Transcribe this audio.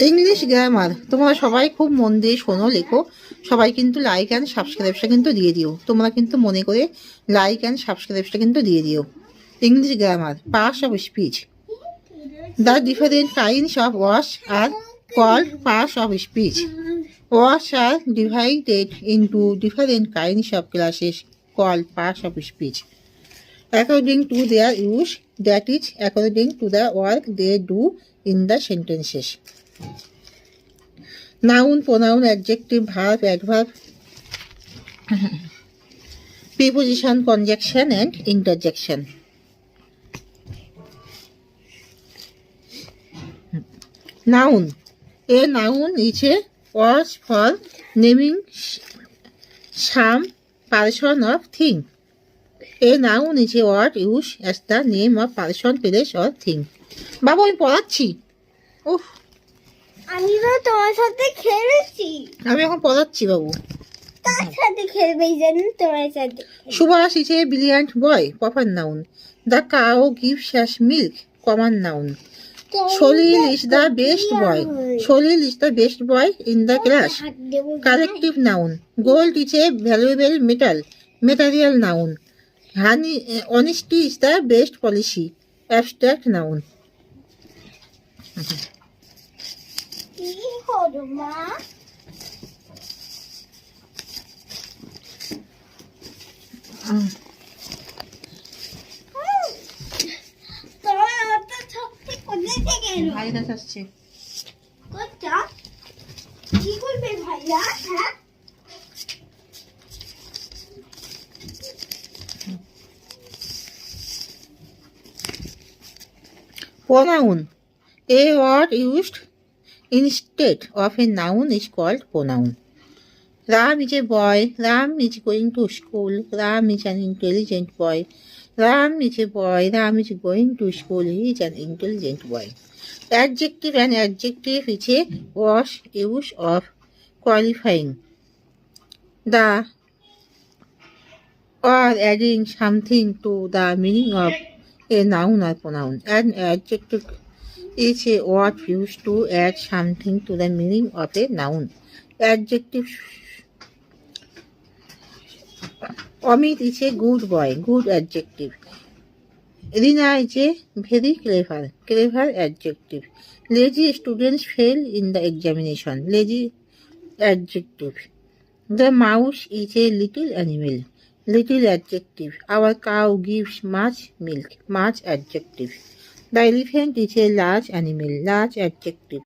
English grammar তোমরা সবাই খুব মন দিয়ে শোনো, লেখো। সবাই কিন্তু লাইক অ্যান্ড সাবস্ক্রাইবটা কিন্তু দিয়ে দিও। তোমরা কিন্তু মনে করে লাইক অ্যান্ড সাবস্ক্রাইবটা কিন্তু দিয়ে দিও। English grammar, parts of speech. The different kinds of words are called parts of speech. Words are divided into different kinds of classes called parts of speech, according to their use, that is, according to the work they do in the sentences. Noun, pronoun, adjective, verb, adverb, preposition, conjunction, and interjection. Noun. A noun is a word for naming some person or thing. A noun is a word used as the name of person, place, or thing. বাবু আমি পড়াচ্ছি। উফ, আমি তো তোমার সাথে খেলেছি। আমি এখন পড়াচ্ছি বাবু। কার সাথে খেলবেই জানেন? তোমার সাথে। Subhash is a brilliant boy, proper noun. The cow gives us milk, common noun. Solil is the best boy. Solil is the best boy in the class. Collective noun. Gold is a valuable metal, material noun. Honesty is the best policy, abstract noun. কি হলো মা? তোমার ওটা সত্যি কোথায় থেকে এলো? Virus আসছে। কোথা? কি করবে ভাইয়া? হ্যাঁ? Pronoun. A word used instead of a noun is called pronoun. Ram is a boy. Ram is going to school. Ram is an intelligent boy. Ram is a boy. Ram is going to school. He is an intelligent boy. Adjective and adjective is a word use of qualifying the or adding something to the meaning of a noun or pronoun. An adjective is a word used to add something to the meaning of a noun. Adjective. Amit is a good boy, good adjective. Rina is a very clever, clever adjective. Lazy students fail in the examination, lazy adjective. The mouse is a little animal, little adjective. Our cow gives much milk, much adjective. The elephant is a large animal, large adjective.